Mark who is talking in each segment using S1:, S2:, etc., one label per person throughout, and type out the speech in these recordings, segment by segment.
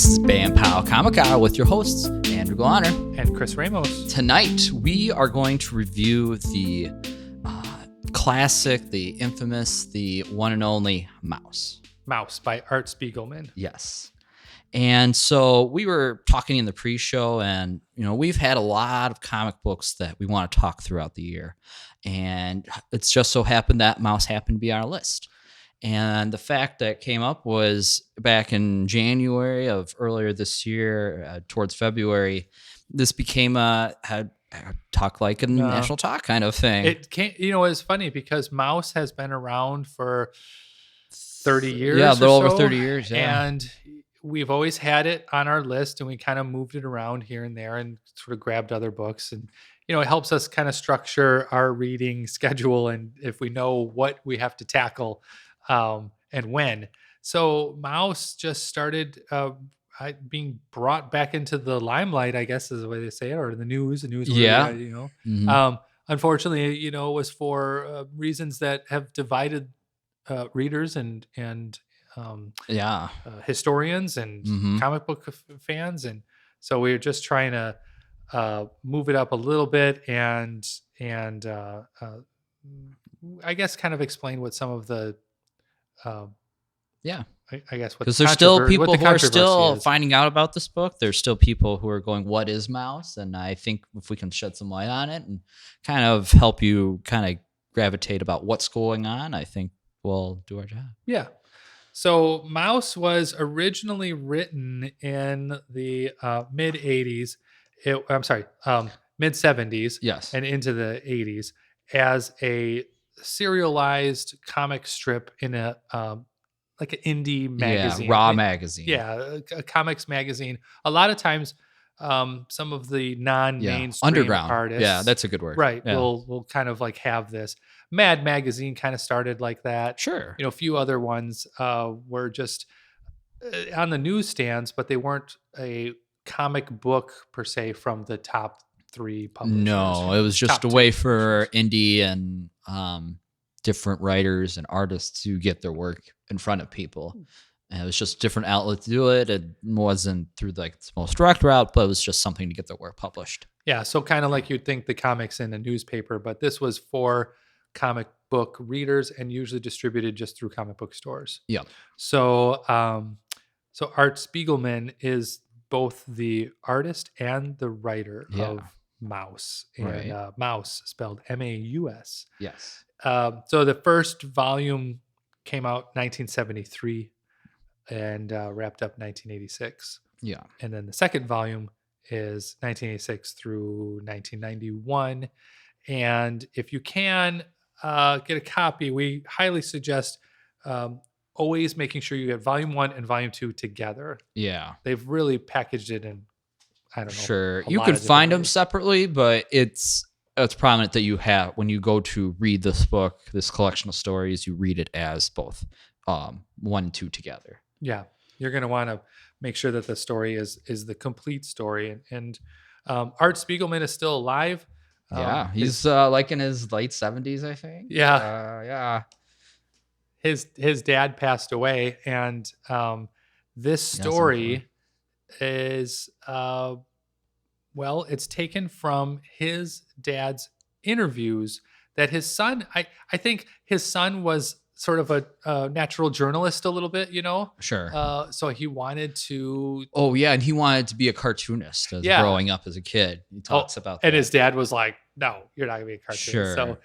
S1: This is Bam Pow Comic Hour with your hosts, Andrew Glonner
S2: and Chris Ramos.
S1: Tonight, we are going to review the classic, the infamous, the one and only Maus.
S2: Maus by Art Spiegelman.
S1: Yes. And so we were talking in the pre-show, and we've had a lot of comic books that we want to talk throughout the year. And it's just so happened that Maus happened to be on our list. And the fact that came up was back in January of earlier this year, towards February, this became a talk like a national talk kind of thing.
S2: It came, it's funny because Maus has been around for 30 years.
S1: Yeah, a little over 30 years. Yeah.
S2: And we've always had it on our list, and we kind of moved it around here and there and sort of grabbed other books. And, it helps us kind of structure our reading schedule, and if we know what we have to tackle and when. So Maus just started being brought back into the limelight, I guess is the way they say it, or the news.
S1: Yeah.
S2: Mm-hmm. Unfortunately, it was for reasons that have divided readers and historians and comic book fans. And so we're just trying to move it up a little bit and I guess kind of explain what some of the I guess what,
S1: because there's still people who are still
S2: is.
S1: Finding out about this book. There's still people who are going, what is Maus? And I think if we can shed some light on it and kind of help you kind of gravitate about what's going on, I think we'll do our job.
S2: Yeah. So Maus was originally written in the mid 80s. Mid 70s.
S1: Yes.
S2: And into the 80s as a serialized comic strip in a like an indie magazine.
S1: Yeah, raw magazine.
S2: Yeah, a comics magazine. A lot of times some of the non-mainstream
S1: underground
S2: artists.
S1: Yeah, that's a good word.
S2: Right.
S1: Yeah.
S2: We'll kind of like have this. Mad Magazine kind of started like that.
S1: Sure.
S2: A few other ones were just on the newsstands, but they weren't a comic book per se from the top 3 publishers.
S1: No, it was just a way for indie and different writers and artists to get their work in front of people. And it was just a different outlet to do it. It wasn't through like the most direct route, but it was just something to get their work published.
S2: Yeah, so kind of like you'd think the comics in a newspaper, but this was for comic book readers and usually distributed just through comic book stores.
S1: Yeah.
S2: So Art Spiegelman is both the artist and the writer of Maus, and Maus spelled M-A-U-S.
S1: Yes.
S2: So the first volume came out 1973 and wrapped up 1986.
S1: Yeah.
S2: And then the second volume is 1986 through 1991. And if you can get a copy, we highly suggest always making sure you get volume 1 and volume 2 together.
S1: Yeah.
S2: They've really packaged it in, I don't know.
S1: Sure. You can find them separately, but it's prominent that you have, when you go to read this book, this collection of stories, you read it as both 1 and 2 together.
S2: Yeah. You're going to want to make sure that the story is the complete story. And Art Spiegelman is still alive.
S1: Yeah. He's like in his late 70s, I think.
S2: Yeah.
S1: Yeah.
S2: His dad passed away. And this story is... it's taken from his dad's interviews that his son, I think his son was sort of a natural journalist a little bit,
S1: Sure.
S2: So he wanted to.
S1: Oh, yeah. And he wanted to be a cartoonist growing up as a kid. He talks about that.
S2: And his dad was like, no, you're not going to be a cartoonist.
S1: Sure.
S2: So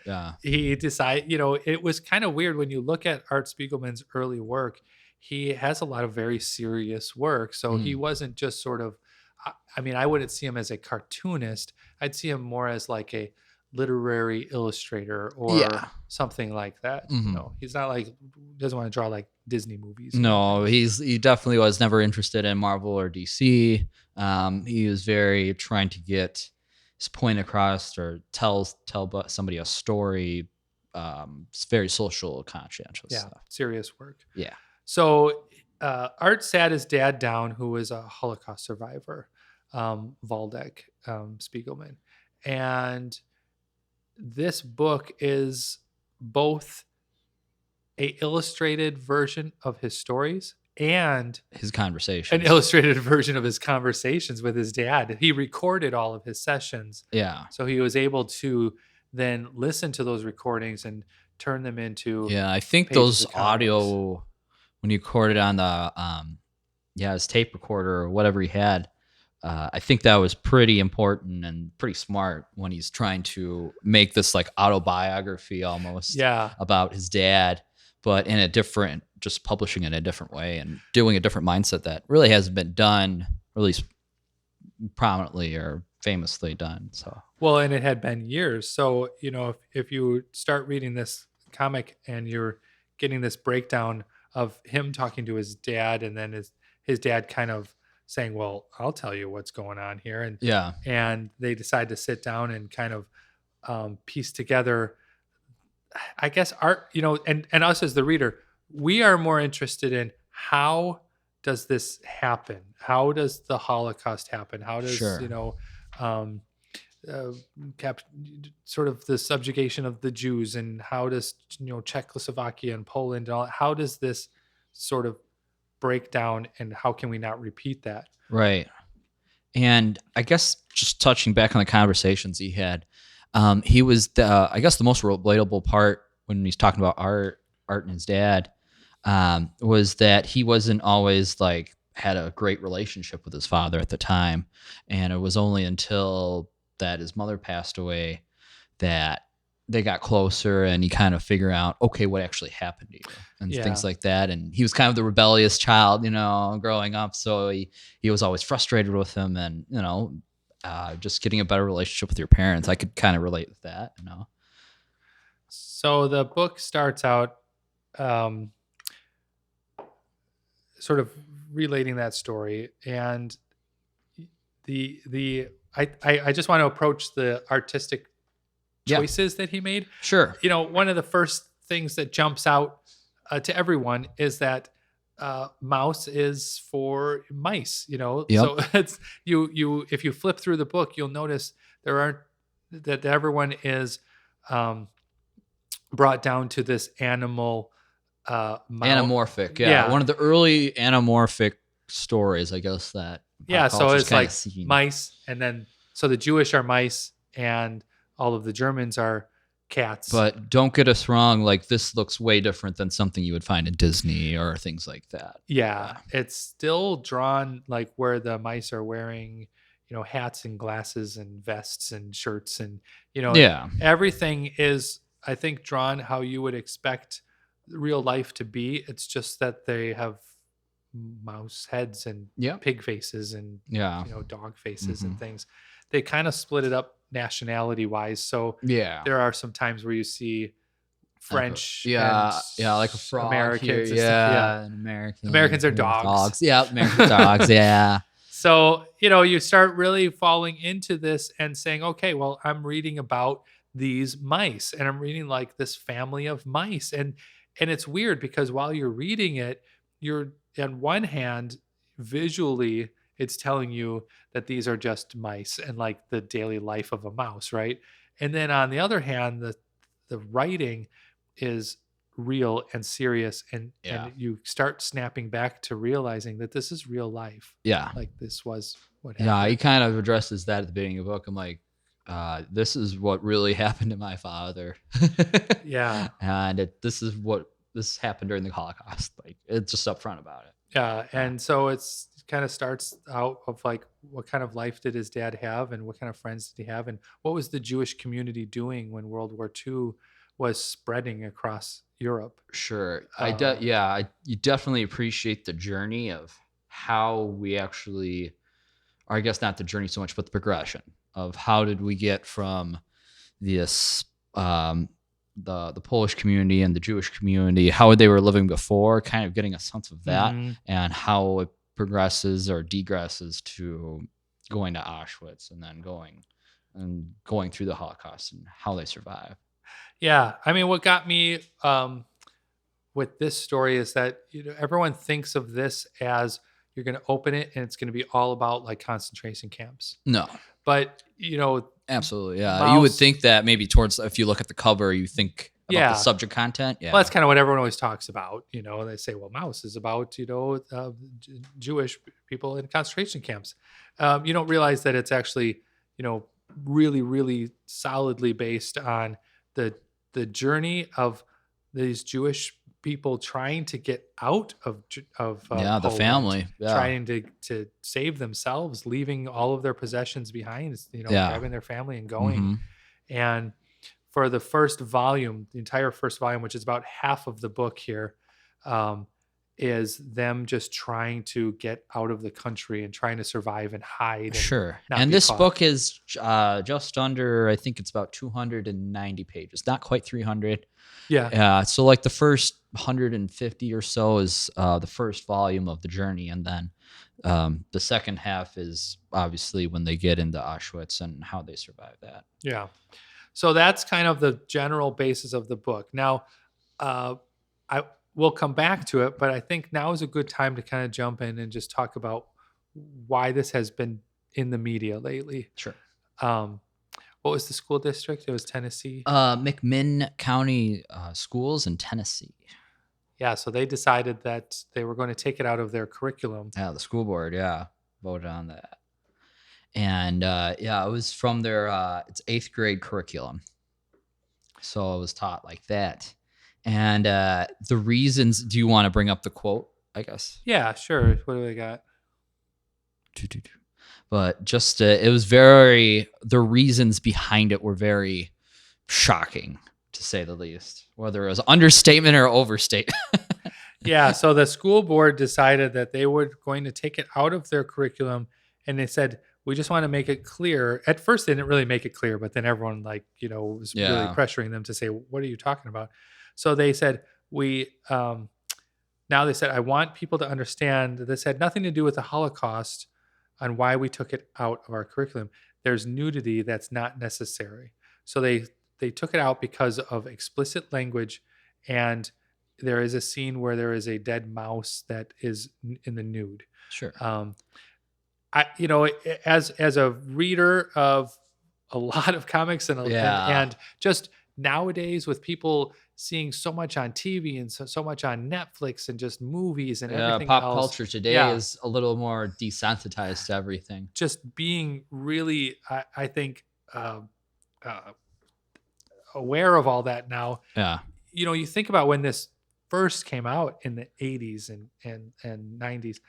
S2: he decided, it was kind of weird when you look at Art Spiegelman's early work. He has a lot of very serious work. So he wasn't just sort of, I wouldn't see him as a cartoonist. I'd see him more as like a literary illustrator or something like that. He's not like, doesn't want to draw like Disney movies.
S1: No, he definitely was never interested in Marvel or DC. He was very trying to get his point across or tell somebody a story. It's very social, conscientious stuff.
S2: Serious work.
S1: Yeah.
S2: So Art sat his dad down, who was a Holocaust survivor, Vladek Spiegleman. And this book is both a illustrated version of his stories and
S1: His
S2: an
S1: conversations.
S2: illustrated version of his conversations with his dad. He recorded all of his sessions.
S1: Yeah.
S2: So he was able to then listen to those recordings and turn them into
S1: Yeah. I think
S2: pages
S1: those
S2: of comic books.
S1: audio, when you recorded on the, his tape recorder or whatever he had, I think that was pretty important and pretty smart when he's trying to make this like autobiography almost
S2: Yeah.
S1: about his dad, but in a different, just publishing in a different way and doing a different mindset that really hasn't been done, or at least prominently or famously done. So,
S2: Well, and it had been years. So, if you start reading this comic and you're getting this breakdown of him talking to his dad, and then his dad kind of saying, "Well, I'll tell you what's going on here,"
S1: yeah,
S2: and they decide to sit down and kind of piece together, I guess, art. And us as the reader, we are more interested in how does this happen? How does the Holocaust happen? How does
S1: Sure.
S2: um, uh, sort of the subjugation of the Jews, and how does Czechoslovakia and Poland and all, how does this sort of break down, and how can we not repeat that?
S1: Right. And I guess just touching back on the conversations he had, he was I guess the most relatable part when he's talking about Art and his dad, was that he wasn't always like had a great relationship with his father at the time, and it was only until that his mother passed away that they got closer, and he kind of figure out, okay, what actually happened to you and
S2: Yeah.
S1: things like that. And he was kind of the rebellious child, growing up. So he was always frustrated with him, and, just getting a better relationship with your parents. I could kind of relate with that,
S2: So the book starts out sort of relating that story, and I just want to approach the artistic
S1: Yeah.
S2: choices that he made.
S1: Sure.
S2: One of the first things that jumps out to everyone is that mouse is for mice.
S1: Yep.
S2: So it's if you flip through the book, you'll notice that everyone is brought down to this animal
S1: Anamorphic. Yeah.
S2: Yeah.
S1: One of the early anamorphic stories, I guess, that
S2: Yeah,
S1: pop
S2: so
S1: culture's
S2: it's
S1: kinda
S2: like
S1: seen.
S2: mice, and then so the Jewish are mice, and all of the Germans are cats.
S1: But don't get us wrong, like this looks way different than something you would find in Disney or things like that.
S2: yeah, it's still drawn like where the mice are wearing, hats and glasses and vests and shirts, and
S1: Yeah.
S2: everything is, I think, drawn how you would expect real life to be. It's just that they have mouse heads and
S1: Yep.
S2: pig faces and
S1: Yeah.
S2: dog faces
S1: Mhm.
S2: and things. They kind of split it up nationality wise. So
S1: Yeah.
S2: there are some times where you see French,
S1: Yeah,
S2: and
S1: like a frog
S2: Americans,
S1: here.
S2: and stuff.
S1: Yeah, an American.
S2: Americans are
S1: yeah,
S2: dogs.
S1: Yeah, American dogs. Yeah.
S2: So you start really falling into this and saying, okay, well, I'm reading about these mice, and I'm reading like this family of mice, and it's weird because while you're reading it, you're on one hand visually it's telling you that these are just mice and like the daily life of a mouse, right? And then on the other hand, the writing is real and serious, and
S1: Yeah.
S2: you start snapping back to realizing that this is real life.
S1: Yeah.
S2: Like this was what
S1: Yeah.
S2: happened.
S1: He kind of addresses that at the beginning of the book. I'm like, this is what really happened to my father.
S2: Yeah.
S1: And this happened during the Holocaust. Like, it's just upfront about it.
S2: Yeah. And so it's kind of starts out of like, what kind of life did his dad have, and what kind of friends did he have, and what was the Jewish community doing when World War II was spreading across Europe?
S1: Sure. You definitely appreciate the journey of how we actually, or I guess not the journey so much, but the progression of how did we get from this, the Polish community and the Jewish community, how they were living before, kind of getting a sense of that,
S2: Mhm.
S1: and how it progresses or degresses to going to Auschwitz and then going through the Holocaust and how they survive.
S2: Yeah. I mean, what got me with this story is that everyone thinks of this as you're going to open it and it's going to be all about like concentration camps.
S1: No.
S2: But
S1: Absolutely, yeah. You would
S2: Mouse-
S1: think that maybe towards, if you look at the cover, you think about the
S2: Yeah.
S1: subject content.
S2: Well,
S1: Yeah,
S2: that's kind of what everyone always talks about. They say, well, Mouse is about, Jewish people in concentration camps. You don't realize that it's actually, you know, really, really solidly based on the journey of these Jewish people trying to get out of
S1: yeah, the
S2: Poland,
S1: family. Yeah,
S2: trying to save themselves, leaving all of their possessions behind,
S1: yeah.
S2: grabbing their family and going.
S1: Mm-hmm.
S2: And for the first volume, the entire first volume, which is about half of the book here, um, is them just trying to get out of the country and trying to survive and hide and
S1: Sure.
S2: not
S1: And
S2: be
S1: this
S2: caught.
S1: book is just under, I think it's about 290 pages, not quite 300.
S2: Yeah.
S1: So like the first 150 or so is the first volume of the journey, and then the second half is obviously when they get into Auschwitz and how they survive that.
S2: Yeah. So that's kind of the general basis of the book. Now, uh, I will come back to it, but I think now is a good time to kind of jump in and just talk about why this has been in the media lately.
S1: Sure.
S2: Um, what was the school district? It was Tennessee.
S1: McMinn County Schools in Tennessee.
S2: Yeah, so they decided that they were going to take it out of their curriculum.
S1: Yeah, the school board, voted on that. And it was from their it's 8th grade curriculum. So it was taught like that. And the reasons, do you want to bring up the quote, I guess?
S2: Yeah, sure. What do we got?
S1: But just it was the reasons behind it were very shocking, to say the least, whether it was understatement or overstatement.
S2: Yeah, so the school board decided that they were going to take it out of their curriculum, and they said, we just want to make it clear. At first, they didn't really make it clear, but then everyone was really
S1: Yeah.
S2: pressuring them to say, what are you talking about? So they said, now they said, I want people to understand that this had nothing to do with the Holocaust on why we took it out of our curriculum. There's nudity that's not necessary. So they took it out because of explicit language, and there is a scene where there is a dead mouse that is in the nude.
S1: Sure.
S2: As a reader of a lot of comics
S1: Yeah.
S2: and just nowadays with people seeing so much on TV and so much on Netflix and just movies and everything
S1: Pop
S2: else.
S1: culture today
S2: Yeah.
S1: is a little more desensitized to everything.
S2: Just being really, I think, aware of all that now.
S1: Yeah.
S2: You think about when this first came out in the 80s and 90s.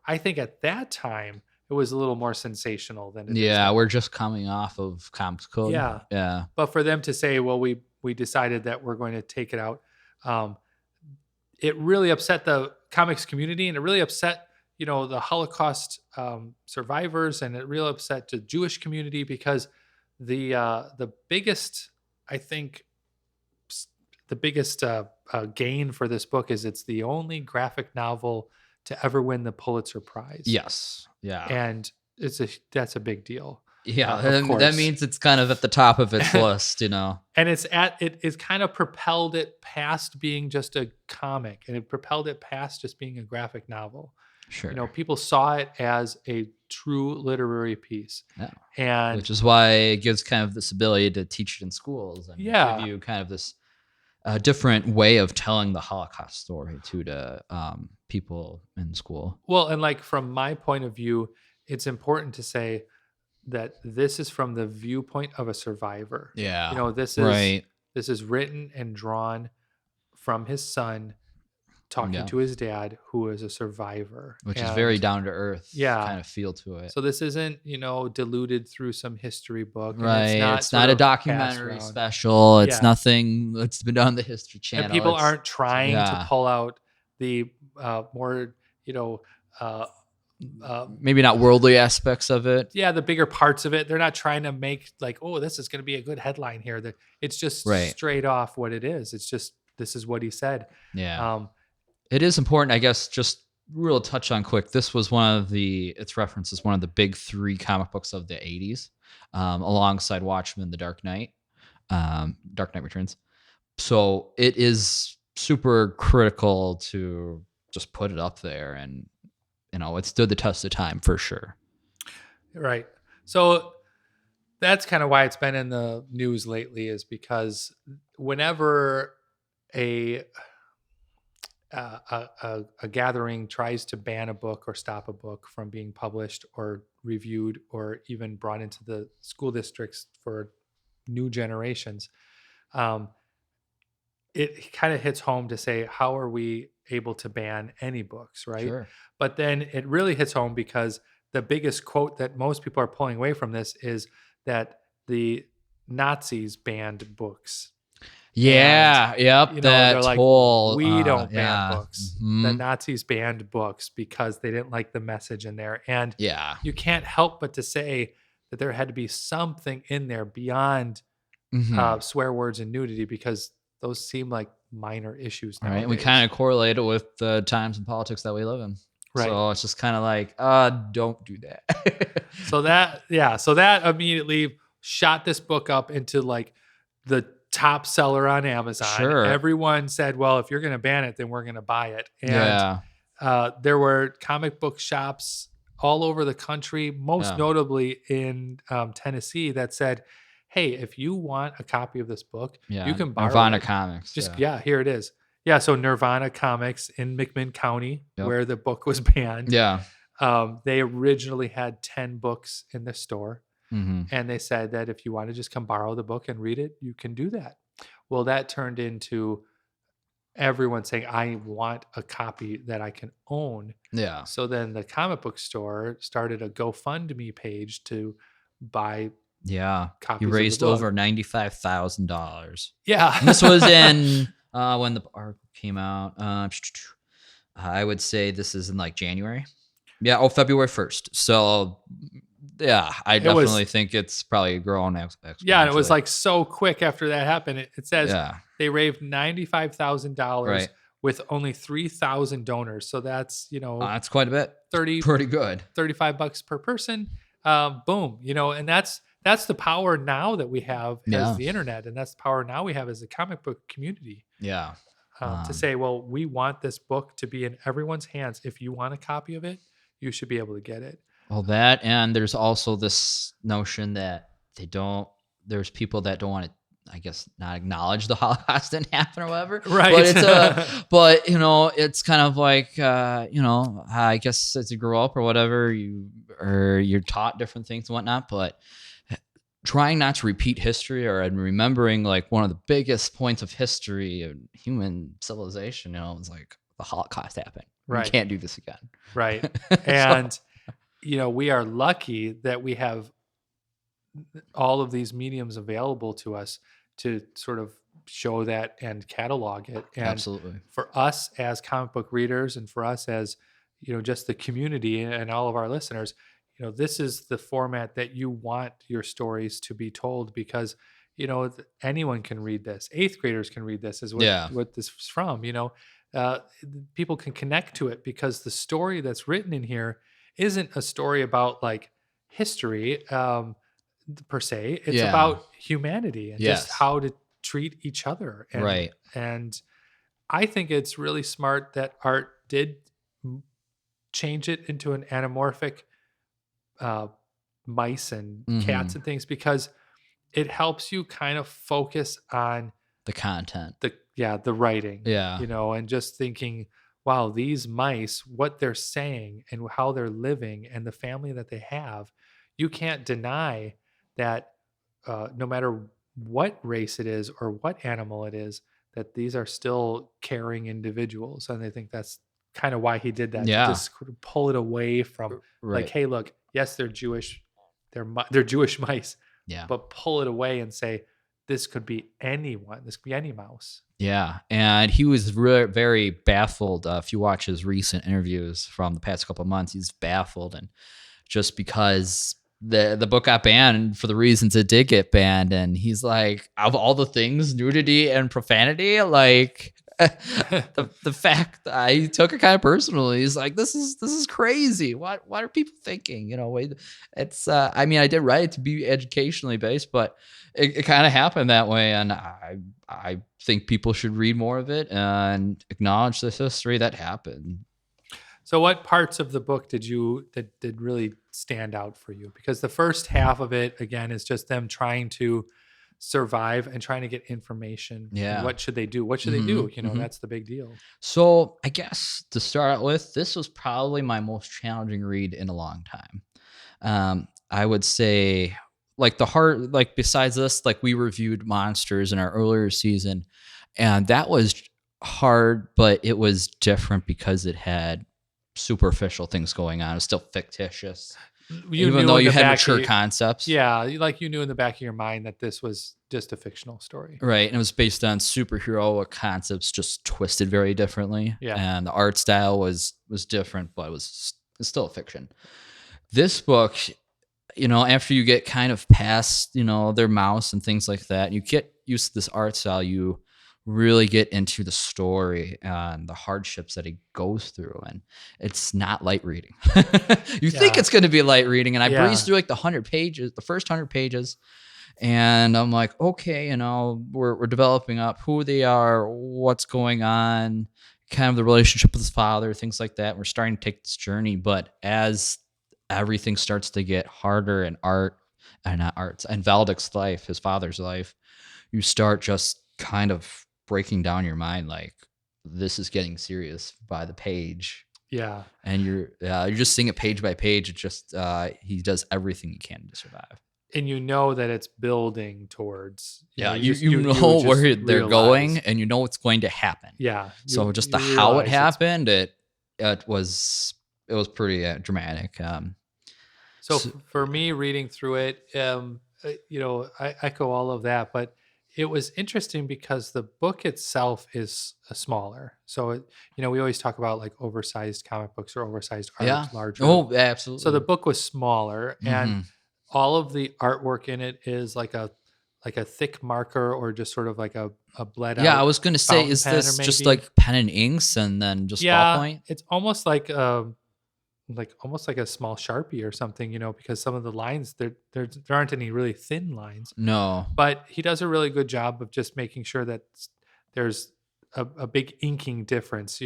S2: I think at that time it was a little more sensational than it is
S1: Yeah,
S2: now.
S1: we're just coming off of Comics Code.
S2: Yeah.
S1: Yeah.
S2: But for them to say, well, we decided that we're going to take it out, it really upset the comics community, and it really upset, the Holocaust survivors, and it really upset the Jewish community, because the biggest, I think, the biggest gain for this book is it's the only graphic novel to ever win the Pulitzer Prize.
S1: Yes. Yeah.
S2: And that's a big deal.
S1: Yeah,
S2: of course.
S1: that means it's kind of at the top of its list,
S2: And it's kind of propelled it past being just a comic, and it propelled it past just being a graphic novel.
S1: Sure.
S2: People saw it as a true literary piece.
S1: Yeah.
S2: And
S1: which is why it gives kind of this ability to teach it in schools and
S2: Yeah.
S1: give you kind of this different way of telling the Holocaust story to people in school.
S2: Well, and from my point of view, it's important to say that this is from the viewpoint of a survivor.
S1: Yeah.
S2: This is written and drawn from his son talking to his dad, who is a survivor,
S1: which is very down to earth.
S2: Yeah.
S1: Kind of feel to it.
S2: So this isn't diluted through some history book.
S1: Right.
S2: And
S1: it's not a documentary special. It's nothing that's been on the History Channel.
S2: And people aren't trying to pull out the more
S1: maybe not worldly aspects of it.
S2: Yeah, the bigger parts of it. They're not trying to make this is going to be a good headline here. It's just straight off what it is. It's just, this is what he said.
S1: Yeah. It is important, I guess, just real touch on quick. This was it's referenced as one of the big 3 comic books of the 80s, alongside Watchmen, The Dark Knight, Dark Knight Returns. So it is super critical to just put it up there, and it stood the test of time for sure.
S2: Right. So That's kind of why it's been in the news lately, is because whenever a a gathering tries to ban a book or stop a book from being published or reviewed or even brought into the school districts for new generations, um, it kind of hits home to say, how are we able to ban any books, right?
S1: Sure.
S2: But then it really hits home because the biggest quote that most people are pulling away from this is that the Nazis banned books. And,
S1: Yeah. Yep.
S2: they're
S1: That
S2: like,
S1: whole.
S2: we don't ban
S1: Yeah.
S2: books. The
S1: Mhm.
S2: Nazis banned books because they didn't like the message in there. And
S1: Yeah.
S2: you can't help but to say that there had to be something in there beyond
S1: Hmm.
S2: swear words and nudity, because those seem like minor issues
S1: All right. And we kind
S2: nowadays.
S1: of correlate it with the times and politics that we live in.
S2: Right.
S1: So it's just kind of like, don't do that.
S2: So that immediately shot this book up into like the top seller on Amazon.
S1: Sure.
S2: Everyone said, well, if you're going to ban it, then we're going to buy it. And
S1: Yeah.
S2: there were comic book shops all over the country, most
S1: Yeah.
S2: notably in Tennessee, that said, hey, if you want a copy of this book, you
S1: Yeah.
S2: can borrow
S1: Nirvana
S2: it.
S1: Comics.
S2: Just,
S1: Yeah.
S2: yeah, here it is. Yeah, so Nirvana Comics in McMinn County,
S1: Yep.
S2: where the book was banned.
S1: Yeah.
S2: They originally had 10 books in the store,
S1: Hmm.
S2: and they said that if you want to just come borrow the book and read it, you can do that. Well, that turned into everyone saying, I want a copy that I can own.
S1: Yeah.
S2: So then the comic book store started a GoFundMe page to buy
S1: Yeah.
S2: copies
S1: You
S2: of the
S1: raised
S2: book.
S1: over $95,000.
S2: Yeah.
S1: And this was in when the article came out. I would say this is in like January. Yeah. Oh, February 1st. So yeah, I
S2: It was-
S1: definitely think it's probably grown
S2: Yeah, and it was
S1: exponentially.
S2: like so quick after that happened. It says
S1: Yeah.
S2: they raised $95,000
S1: Right.
S2: with only 3,000 donors. So that's,
S1: That's quite a bit.
S2: 30
S1: Pretty good.
S2: $35 per person. Boom, and that's the power now that we have
S1: Yeah.
S2: as the internet, and that's the power now we have as a comic book community,
S1: Yeah.
S2: to say, well, we want this book to be in everyone's hands. If you want a copy of it, you should be able to get it.
S1: Well, that, and there's also this notion that there's people that don't want to, I guess, not acknowledge the Holocaust didn't happen or whatever.
S2: Right.
S1: But it's kind of like, I guess as you grow up or whatever, you're taught different things and whatnot, but trying not to repeat history and remembering like one of the biggest points of history of human civilization, is like the Holocaust happened.
S2: Right.
S1: We can't do this again.
S2: Right. And, we are lucky that we have all of these mediums available to us to sort of show that and catalog it. And
S1: Absolutely.
S2: for us as comic book readers, and for us as, just the community and all of our listeners, this is the format that you want your stories to be told, because, anyone can read this. 8th graders can read this, is what this is from, people can connect to it, because the story that's written in here isn't a story about like history per se. It's about humanity and just how to treat each other. And,
S1: Right.
S2: And I think it's really smart that Art did change it into an anamorphic mice and cats and things, because it helps you kind of focus on
S1: the content,
S2: the writing,
S1: Yeah.
S2: And just thinking, wow, these mice, what they're saying and how they're living and the family that they have, you can't deny that no matter what race it is or what animal it is, that these are still caring individuals. And I think that's kind of why he did that, to just pull it away from like, hey, look, yes, they're Jewish, they're Jewish mice, but pull it away and say, this could be anyone. This could be any mouse.
S1: Yeah. And he was very baffled. If you watch his recent interviews from the past couple of months, he's baffled. And just because the book got banned for the reasons it did get banned. And he's like, of all the things, nudity and profanity, like the fact that he took it kind of personally. He's like, this is crazy. What are people thinking? It's I mean, I did write it to be educationally based, but it kind of happened that way. And I think people should read more of it and acknowledge this history that happened.
S2: So what parts of the book that did really stand out for you? Because the first half of it again is just them trying to survive and trying to get information and
S1: Yeah.
S2: what should they do? What should they
S1: hmm
S2: do? You know,
S1: hmm
S2: that's the big deal.
S1: So I guess to start out with, this was probably my most challenging read in a long time. I would say like the hard like besides this, like we reviewed Monsters in our earlier season, and that was hard, but it was different because it had superficial things going on. It's still fictitious,
S2: You
S1: even
S2: knew
S1: though
S2: in
S1: you
S2: the
S1: had
S2: back of
S1: mature
S2: your,
S1: concepts.
S2: yeah, like you knew in the back of your mind that this was just a fictional story.
S1: Right, and it was based on superhero concepts, just twisted very differently,
S2: Yeah.
S1: and the art style was different, but it's still a fiction. This book, after you get kind of past, their mouse and things like that, you get used to this art style, you really get into the story and the hardships that he goes through. And it's not light reading. You think
S2: Yeah.
S1: it's going to be light reading. And I breezed
S2: Yeah.
S1: through like the first 100 pages. And I'm like, okay, we're developing up who they are, what's going on, kind of the relationship with his father, things like that. We're starting to take this journey. But as everything starts to get harder and not arts and Valdek's life, his father's life, you start just kind of breaking down your mind like this is getting serious by the page.
S2: Yeah.
S1: And you're just seeing it page by page. It's just he does everything he can to survive.
S2: And you know that it's building towards,
S1: You know
S2: just
S1: where they're going,
S2: realize.
S1: and you know what's going to happen.
S2: Yeah.
S1: So just the
S2: you
S1: how it
S2: realize
S1: happened, it was pretty dramatic.
S2: So for me, reading through it, I echo all of that, but it was interesting because the book itself is smaller. So, we always talk about like oversized comic books or oversized art,
S1: Yeah.
S2: larger.
S1: Oh,
S2: So the
S1: absolutely.
S2: book was smaller, and
S1: hmm
S2: all of the artwork in it is like a thick marker or just sort of like a bled
S1: Yeah, I
S2: out
S1: was gonna say,
S2: fountain
S1: is
S2: pen, or
S1: this just
S2: maybe.
S1: like pen and inks and then just
S2: Yeah,
S1: ballpoint?
S2: it's almost like almost like a small Sharpie or something, because some of the lines there aren't any really thin lines,
S1: No.
S2: but he does a really good job of just making sure that there's a big inking difference,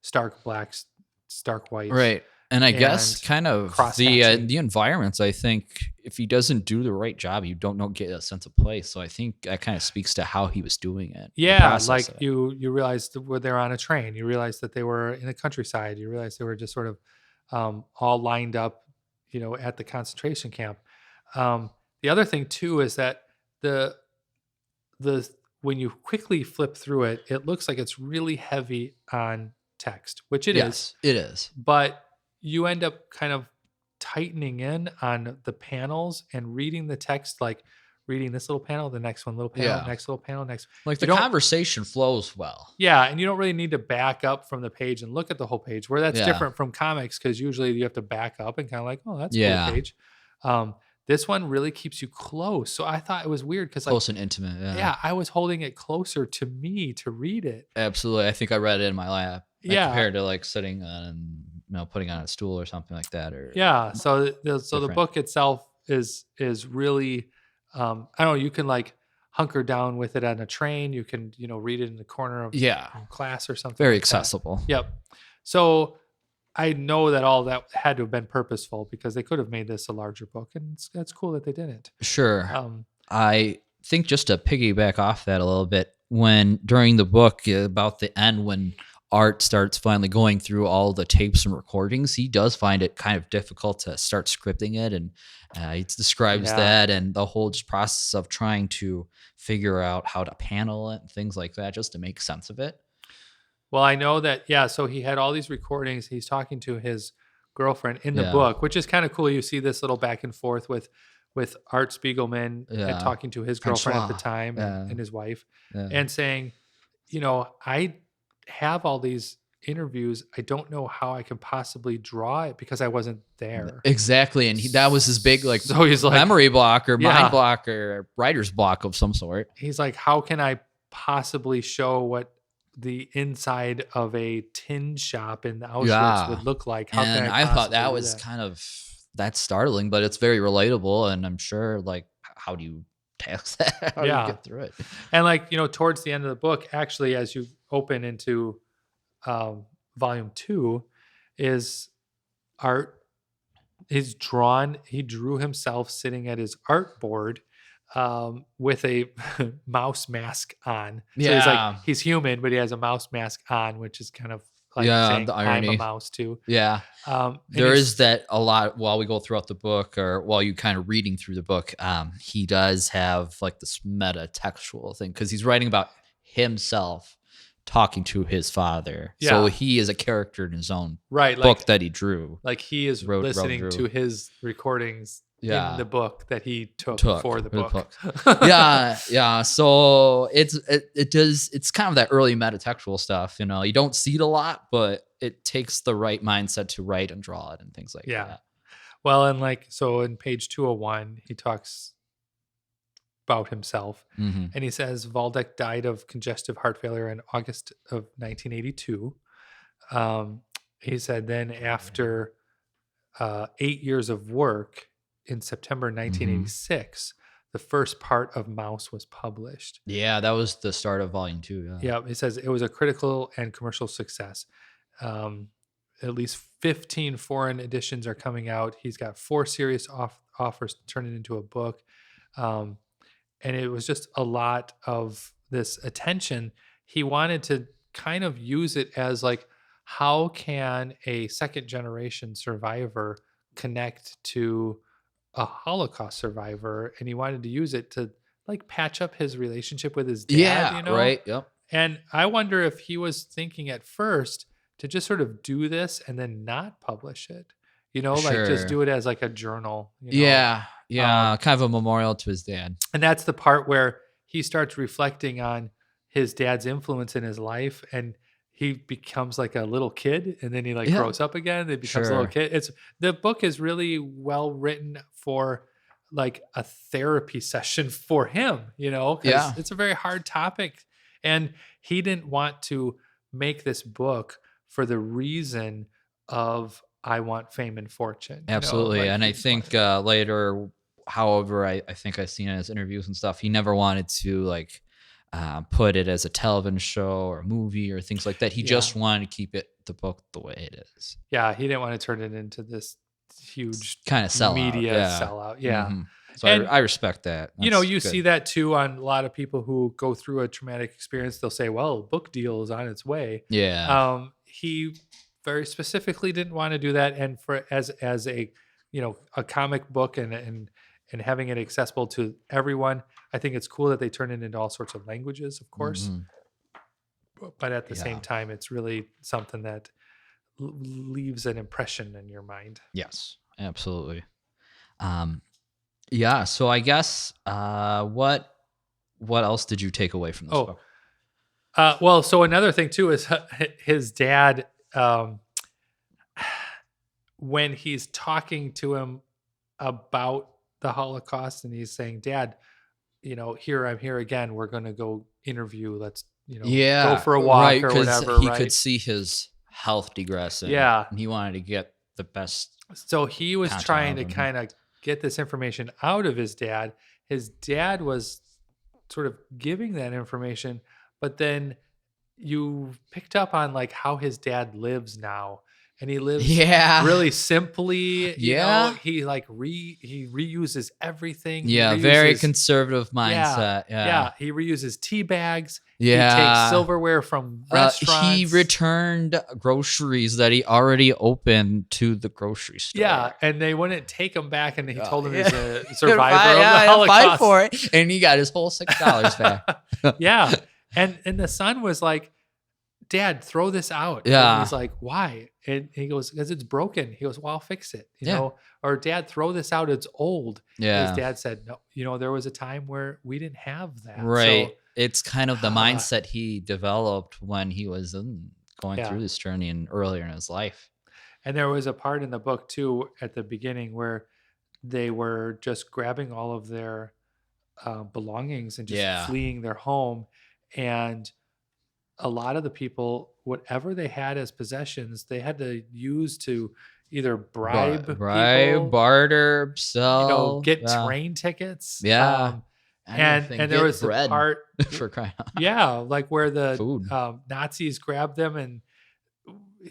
S2: stark blacks, stark whites,
S1: Right. And I guess
S2: and
S1: kind of
S2: cross
S1: the
S2: hatching.
S1: environments, I think if he doesn't do the right job, you don't know get a sense of place. So I think that kind of speaks to how he was doing it, the
S2: Yeah,
S1: process
S2: like
S1: of it.
S2: you realize that where they're on a train, you realize that they were in the countryside, you realize they were just sort of all lined up, at the concentration camp. The other thing too is that the the when you quickly flip through it, it looks like it's really heavy on text, which it is,
S1: Yes, it is.
S2: but you end up kind of tightening in on the panels and reading the text, like reading this little panel, the next one, little panel,
S1: Yeah.
S2: next little panel, next.
S1: Like
S2: You
S1: the
S2: don't,
S1: conversation flows well.
S2: yeah, and you don't really need to back up from the page and look at the whole page. Where that's
S1: Yeah.
S2: different from comics because usually you have to back up and kind of like, oh, that's a cool
S1: Yeah.
S2: page. This one really keeps you close. So I thought it was weird because, like,
S1: Close and intimate. Yeah.
S2: yeah, I was holding it closer to me to read it.
S1: Absolutely. I think I read it in my lap. Like
S2: Yeah,
S1: compared to like sitting on, putting on a stool or something like that, or
S2: yeah. So the
S1: different.
S2: book itself is really, I don't know. You can like hunker down with it on a train. You can read it in the corner of
S1: Yeah.
S2: class or something.
S1: Very
S2: like that.
S1: accessible.
S2: Yep. So I know that all that had to have been purposeful because they could have made this a larger book, and that's cool that they didn't.
S1: Sure.
S2: Um,
S1: I think just to piggyback off that a little bit, when during the book about the end, when Art starts finally going through all the tapes and recordings, he does find it kind of difficult to start scripting it, and he describes
S2: yeah.
S1: that and the whole just process of trying to figure out how to panel it and things like that, just to make sense of it.
S2: Well, I know that, yeah. So he had all these recordings. He's talking to his girlfriend in the
S1: Yeah,
S2: book, which is kind of cool. You see this little back and forth with Art Spiegelman and
S1: yeah,
S2: talking to his girlfriend at the
S1: Francois.
S2: time
S1: Yeah,
S2: and his wife,
S1: yeah.
S2: and saying, I have all these interviews. I don't know how I can possibly draw it because I wasn't there.
S1: Exactly, and that was his big like
S2: So he's like,
S1: memory block or mind
S2: yeah.
S1: block or writer's block of some sort.
S2: He's like, how can I possibly show what the inside of a tin shop in Auschwitz
S1: Yeah.
S2: would look like? How can
S1: And
S2: I
S1: I thought
S2: possibly
S1: that
S2: do
S1: was
S2: that?
S1: kind of that's startling, but it's very relatable, and I'm sure like how do you tackle that? How do you
S2: Yeah.
S1: get through it?
S2: And like, towards the end of the book, actually, as you open into volume 2, is art. He drew himself sitting at his art board with a mouse mask on. So
S1: Yeah.
S2: he's human, but he has a mouse mask on, which is kind of like
S1: Yeah,
S2: saying
S1: the
S2: I'm a
S1: irony.
S2: mouse too.
S1: Yeah.
S2: And
S1: There is that a lot while we go throughout the book, or while you kind of reading through the book. He does have like this meta textual thing because he's writing about himself talking to his father. So
S2: Yeah.
S1: he is a character in his own
S2: right,
S1: book that he drew.
S2: like he is
S1: Wrote
S2: listening
S1: drew.
S2: to his recordings
S1: Yeah.
S2: in the book that he took for the book.
S1: Yeah. So it's kind of that early metatextual stuff. You know, you don't see it a lot, but it takes the right mindset to write and draw it and things like
S2: Yeah.
S1: that.
S2: Well, and so in page 201, he talks about himself,
S1: Mhm.
S2: and he says Vladek died of congestive heart failure in August of 1982. He said then after 8 years of work in September 1986, the first part of Mouse was published.
S1: Yeah, that was the start of volume 2.
S2: Yeah, he says it was a critical and commercial success. At least 15 foreign editions are coming out. He's got 4 serious offers to turn it into a book. And it was just a lot of this attention. He wanted to kind of use it as like, how can a second generation survivor connect to a Holocaust survivor? And he wanted to use it to like patch up his relationship with his dad,
S1: Yeah,
S2: you know?
S1: right. Yep.
S2: And I wonder if he was thinking at first to just sort of do this and then not publish it, like just
S1: Sure.
S2: do it as like a journal,
S1: Yeah. Kind of a memorial to his dad.
S2: And that's the part where he starts reflecting on his dad's influence in his life, and he becomes like a little kid, and then he like
S1: Yeah.
S2: grows up again. It becomes a little
S1: Sure.
S2: kid. The book is really well written for like a therapy session for him, because
S1: Yeah.
S2: it's a very hard topic, and he didn't want to make this book for the reason of I want fame and fortune.
S1: Absolutely.
S2: like
S1: And I
S2: he just
S1: think
S2: wanted-
S1: later, however, I think I've seen in his interviews and stuff, he never wanted to like put it as a television show or movie or things like that. He just wanted to keep the book the way it is.
S2: Yeah, he didn't want to turn it into this huge
S1: Kind of sellout.
S2: media sellout. Yeah.
S1: Mhm. So
S2: And,
S1: I respect that.
S2: you
S1: That's
S2: see
S1: good.
S2: that too on a lot of people who go through a traumatic experience. They'll say, well, book deal is on its way.
S1: Yeah.
S2: He very specifically didn't want to do that. And for as a, a comic book and having it accessible to everyone, I think it's cool that they turn it into all sorts of languages, of course.
S1: Mhm.
S2: But at the same time, it's really something that leaves an impression in your mind.
S1: Yes, absolutely. Yeah. So I guess what else did you take away from this book?
S2: Well, so another thing too is his dad, when he's talking to him about the Holocaust, and he's saying, "Dad, here I'm here again. We're going to go interview. Let's, go for a walk
S1: right,
S2: or
S1: 'cause
S2: whatever."
S1: he
S2: right?
S1: could see his health degressing.
S2: Yeah.
S1: And he wanted to get the best.
S2: So he was
S1: content
S2: trying
S1: out
S2: to
S1: of him.
S2: kind of get this information out of his dad. His dad was sort of giving that information, but then you picked up on like how his dad lives now, and he lives really simply. He like he reuses everything.
S1: Yeah,
S2: He
S1: very
S2: reuses-
S1: conservative mindset. Yeah.
S2: He reuses tea bags.
S1: Yeah.
S2: He takes silverware from restaurants.
S1: He returned groceries that he already opened to the grocery store.
S2: Yeah, and they wouldn't take him back, and he told him
S1: yeah.
S2: he's a survivor of the Holocaust.
S1: Fight for it, and he got his whole $6 back.
S2: Yeah, and the son was like, "Dad, throw this out."
S1: Yeah.
S2: And he's like, "Why?" And he goes, "Because it's broken." He goes, "Well, I'll fix it." You know, or "Dad, throw this out. It's old."
S1: Yeah.
S2: His dad said, "No, there was a time where we didn't have that."
S1: Right.
S2: So,
S1: It's kind of the mindset he developed when he was going
S2: Yeah.
S1: through this journey and earlier in his life.
S2: and there was a part in the book too at the beginning where they were just grabbing all of their belongings and just fleeing their home, and a lot of the people, whatever they had as possessions, they had to use to either bribe people,
S1: barter, sell,
S2: get train tickets.
S1: Yeah.
S2: And there was the part,
S1: for crying out.
S2: yeah, like where the
S1: Food.
S2: Nazis grabbed them, and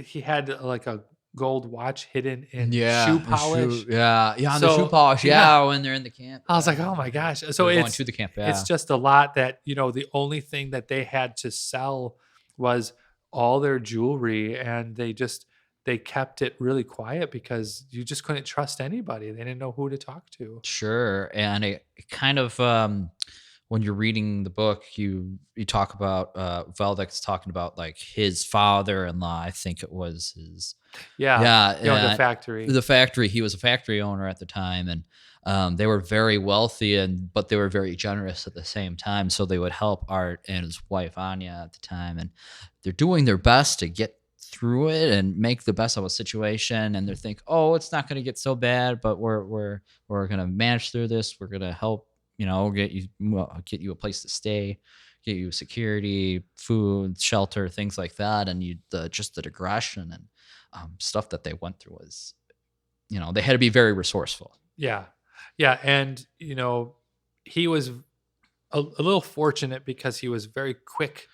S2: he had like a gold watch hidden in shoe
S1: Yeah, and
S2: polish.
S1: on the shoe
S2: So
S1: polish,
S2: yeah,
S1: when they're in the camp,
S2: I was like, oh my gosh. So
S1: they're going to the camp,
S2: it's
S1: yeah.
S2: just a lot that, the only thing that they had to sell was all their jewelry, and they kept it really quiet because you just couldn't trust anybody. They didn't know who to talk to.
S1: Sure, and it kind of, when you're reading the book, you talk about, Valdek's talking about, like, his father-in-law, I think it was his.
S2: Yeah.
S1: Yeah,
S2: The
S1: and
S2: factory.
S1: the factory, he was a factory owner at the time, and, they were very wealthy, but they were very generous at the same time, so they would help Art and his wife, Anya, at the time, and they're doing their best to get through it and make the best of a situation, and they think, "Oh, it's not gonna get so bad, but we're gonna manage through this. We're gonna help, get you a place to stay, get you security, food, shelter, things like that." And just the digression and stuff that they went through was, they had to be very resourceful.
S2: Yeah. Yeah. And, he was a little fortunate because he was very quick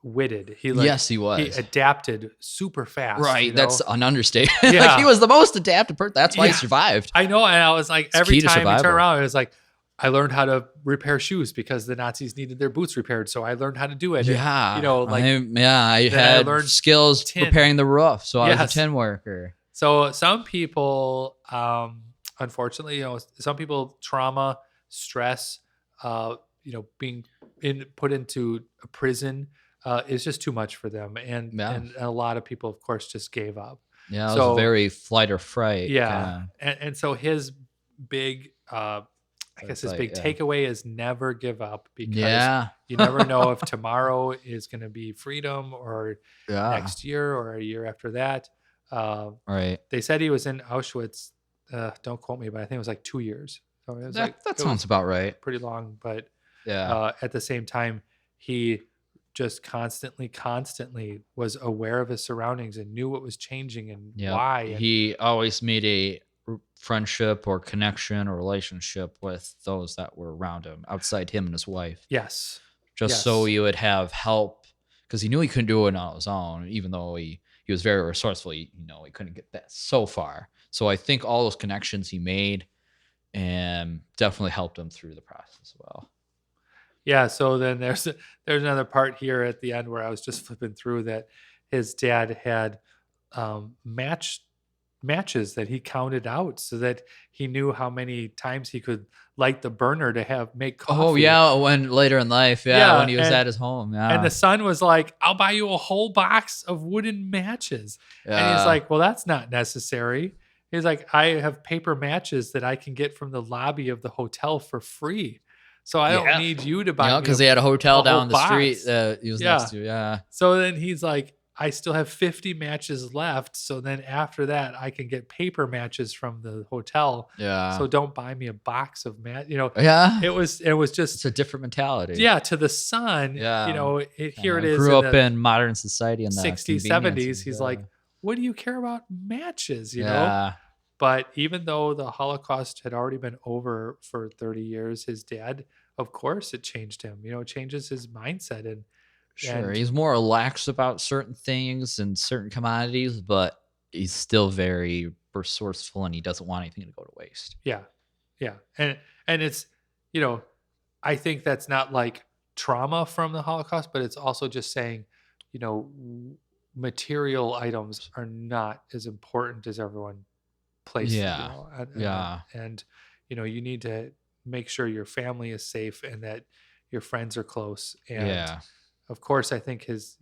S2: witted.
S1: Yes, he
S2: He
S1: was.
S2: adapted super fast.
S1: Right, that's an understatement. Like,
S2: Yeah.
S1: he was the most adapted person. That's why he
S2: Yeah.
S1: survived.
S2: I know. And I was like,
S1: It's
S2: every
S1: key to
S2: time he turned
S1: survival.
S2: around, it was like, I learned how to repair shoes because the Nazis needed their boots repaired. So I learned how to do it. And,
S1: Yeah,
S2: like,
S1: I
S2: then I
S1: had
S2: learned
S1: skills
S2: tin.
S1: repairing the roof, so I was a
S2: Yes.
S1: tin worker.
S2: so some people, unfortunately, some people trauma, stress, being put into a prison is just too much for them, and
S1: Yeah.
S2: and a lot of people, of course, just gave up.
S1: Yeah, it
S2: So
S1: was very flight or fright.
S2: yeah, and so his big, I guess his big takeaway is never give up, because
S1: Yeah.
S2: you never know if tomorrow is going to be freedom, or
S1: Yeah.
S2: next year, or a year after that.
S1: Right.
S2: They said he was in Auschwitz. Don't quote me, but I think it was like 2 years. So it was
S1: That
S2: it
S1: sounds
S2: was
S1: about right.
S2: pretty long. But
S1: Yeah.
S2: at the same time, he just constantly was aware of his surroundings and knew what was changing and
S1: Yep.
S2: why. And
S1: He always made a friendship or connection or relationship with those that were around him, outside him and his wife,
S2: yes,
S1: just so
S2: yes.
S1: he would have help, because he knew he couldn't do it on his own, even though he was very resourceful. He couldn't get that so far. So I think all those connections he made definitely helped him through the process as well.
S2: Yeah. So then there's another part here at the end where I was just flipping through that his dad had matches that he counted out so that he knew how many times he could light the burner to make coffee.
S1: Oh yeah, when later in life,
S2: Yeah,
S1: when he was at his home,
S2: And the son was like, "I'll buy you a whole box of wooden matches." And he's like, "Well, that's not necessary." He's like, "I have paper matches that I can get from the lobby of the hotel for free. So I don't need you to buy me
S1: because they had a hotel
S2: a whole
S1: down the street
S2: box."
S1: that he was
S2: Yeah.
S1: next to. Yeah.
S2: So then he's like, "I still have 50 matches left. So then after that, I can get paper matches from the hotel.
S1: Yeah.
S2: So don't buy me a box of
S1: Yeah.
S2: It was just,
S1: It's a different mentality.
S2: yeah, to the son,
S1: Yeah.
S2: here it is.
S1: Grew
S2: in
S1: up
S2: the
S1: in modern society in the
S2: 60s, 70s. He's like, "What do you care about matches?" You know? But even though the Holocaust had already been over for 30 years, his dad, of course, it changed him. It changes his mindset. And
S1: Sure, he's more relaxed about certain things and certain commodities, but he's still very resourceful, and he doesn't want anything to go to waste.
S2: yeah, yeah, and it's, I think that's not like trauma from the Holocaust, but it's also just saying, material items are not as important as everyone places.
S1: Yeah.
S2: And you need to make sure your family is safe and that your friends are close. And of course, I think his,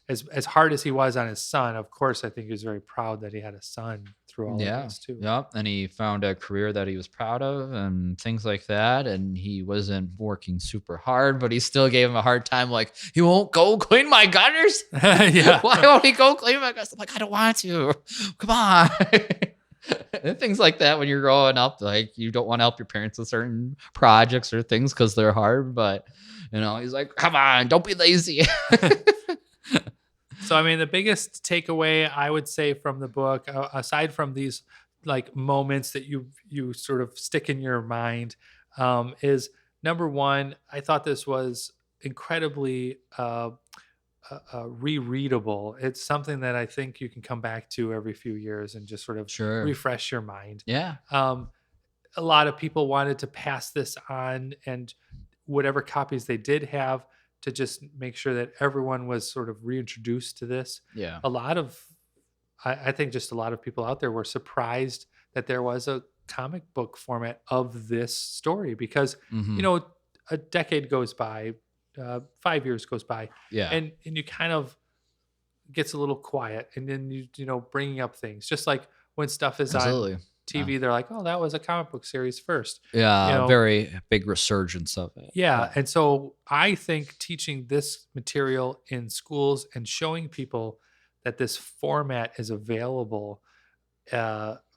S2: as hard as he was on his son, of course, I think he was very proud that he had a son through all of this too.
S1: Yep. And he found a career that he was proud of and things like that. And he wasn't working super hard, but he still gave him a hard time. Like, "He won't go clean my gutters."
S2: Yeah.
S1: Why won't he go clean my gutters? I'm like, "I don't want to. Come on." And things like that when you're growing up, like, you don't want to help your parents with certain projects or things because they're hard, but he's like, "Come on, don't be lazy."
S2: So, I mean, the biggest takeaway I would say from the book, aside from these like moments that you sort of stick in your mind, is number one, I thought this was incredibly rereadable. It's something that I think you can come back to every few years and just sort of
S1: Sure.
S2: refresh your mind.
S1: Yeah.
S2: A lot of people wanted to pass this on, and whatever copies they did have, to just make sure that everyone was sort of reintroduced to this.
S1: Yeah.
S2: A lot of, I think just a lot of people out there were surprised that there was a comic book format of this story, because,
S1: Hmm.
S2: a decade goes by, 5 years goes by,
S1: Yeah.
S2: and you kind of gets a little quiet, and then bringing up things just like when stuff is on
S1: Absolutely. Yeah.
S2: TV, they're like, oh, that was a comic book series first.
S1: Yeah. Very big resurgence of it.
S2: Yeah. And so I think teaching this material in schools and showing people that this format is available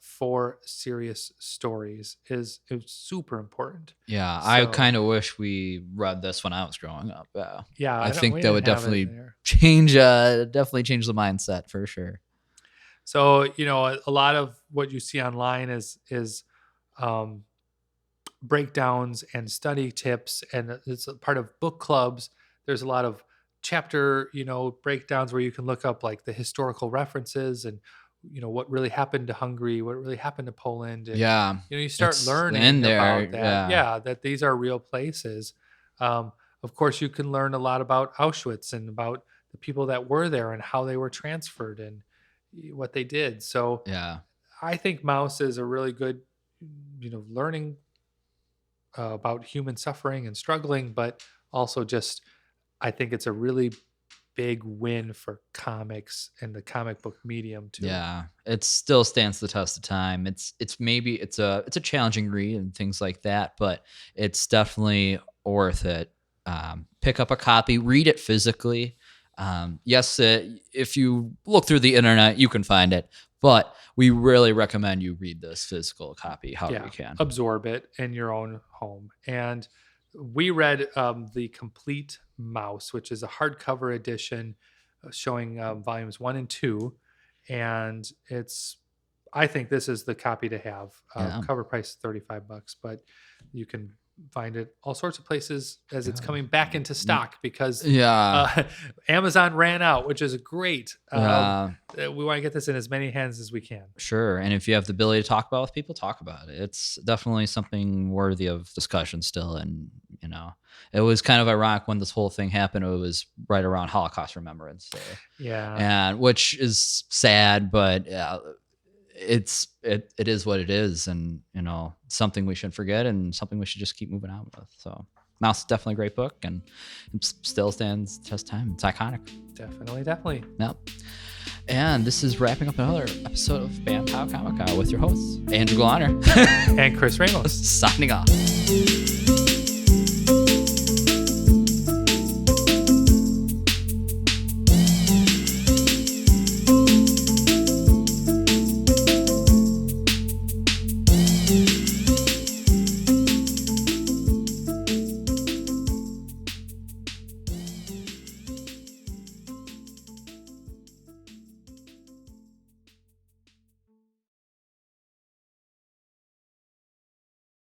S2: for serious stories is super important.
S1: Yeah, I
S2: So,
S1: kind of wish we read this when I was growing up.
S2: yeah,
S1: I
S2: don't-
S1: think
S2: we
S1: that would
S2: didn't have it
S1: definitely
S2: there.
S1: change the mindset for sure.
S2: So, a lot of what you see online is um, breakdowns and study tips, and it's a part of book clubs. There's a lot of chapter, breakdowns where you can look up like the historical references, and what really happened to Hungary, what really happened to Poland, and
S1: Yeah,
S2: you start
S1: it's
S2: learning
S1: in there.
S2: about that. Yeah, that these are real places. Of course, you can learn a lot about Auschwitz and about the people that were there and how they were transferred and what they did. So
S1: Yeah,
S2: I think Mouse is a really good, learning about human suffering and struggling, but also just, I think it's a really big win for comics and the comic book medium too.
S1: yeah. It still stands the test of time. Maybe it's a challenging read and things like that, but it's definitely worth it. Pick up a copy, read it physically. Yes, if you look through the internet, you can find it, but we really recommend you read this physical copy however you can.
S2: Absorb it in your own home. And we read the Complete Mouse, which is a hardcover edition showing volumes 1 and 2, and I think this is the copy to have.
S1: Yeah.
S2: Cover price $35, but you can find it all sorts of places as it's
S1: Yeah.
S2: coming back into stock, because
S1: Yeah.
S2: Amazon ran out, which is great. We
S1: Yeah.
S2: want to get this in as many hands as we can.
S1: Sure. And if you have the ability to talk about it with people, talk about it. It's definitely something worthy of discussion still. And, it was kind of ironic when this whole thing happened. It was right around Holocaust Remembrance Day.
S2: Yeah.
S1: And which is sad, but it is what it is. And, something we shouldn't forget and something we should just keep moving on with. So Mouse is definitely a great book, and it still stands the test of time. It's iconic.
S2: Definitely.
S1: Yep. And this is wrapping up another episode of Bam Pow Comic with your hosts, Andrew Glonner
S2: And Chris Ramos.
S1: signing off.